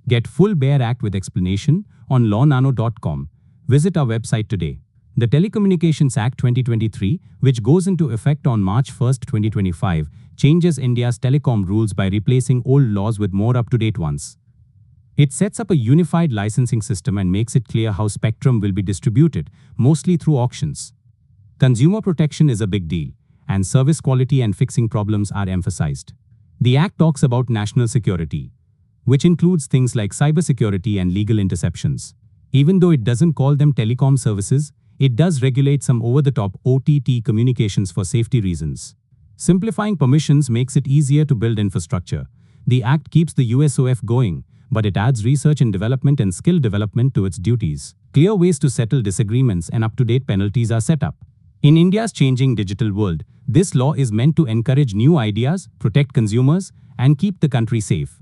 Get full Bare Act with explanation on lawnano.com. Visit our website today. The Telecommunications Act 2023, which goes into effect on March 1, 2025, changes India's telecom rules by replacing old laws with more up-to-date ones. It sets up a unified licensing system and makes it clear how spectrum will be distributed, mostly through auctions. Consumer protection is a big deal, and service quality and fixing problems are emphasized. The Act talks about national security, which includes things like cybersecurity and legal interceptions. Even though it doesn't call them telecom services, it does regulate some over-the-top OTT communications for safety reasons. Simplifying permissions makes it easier to build infrastructure. The Act keeps the USOF going, but it adds research and development and skill development to its duties. Clear ways to settle disagreements and up-to-date penalties are set up. In India's changing digital world, this law is meant to encourage new ideas, protect consumers, and keep the country safe.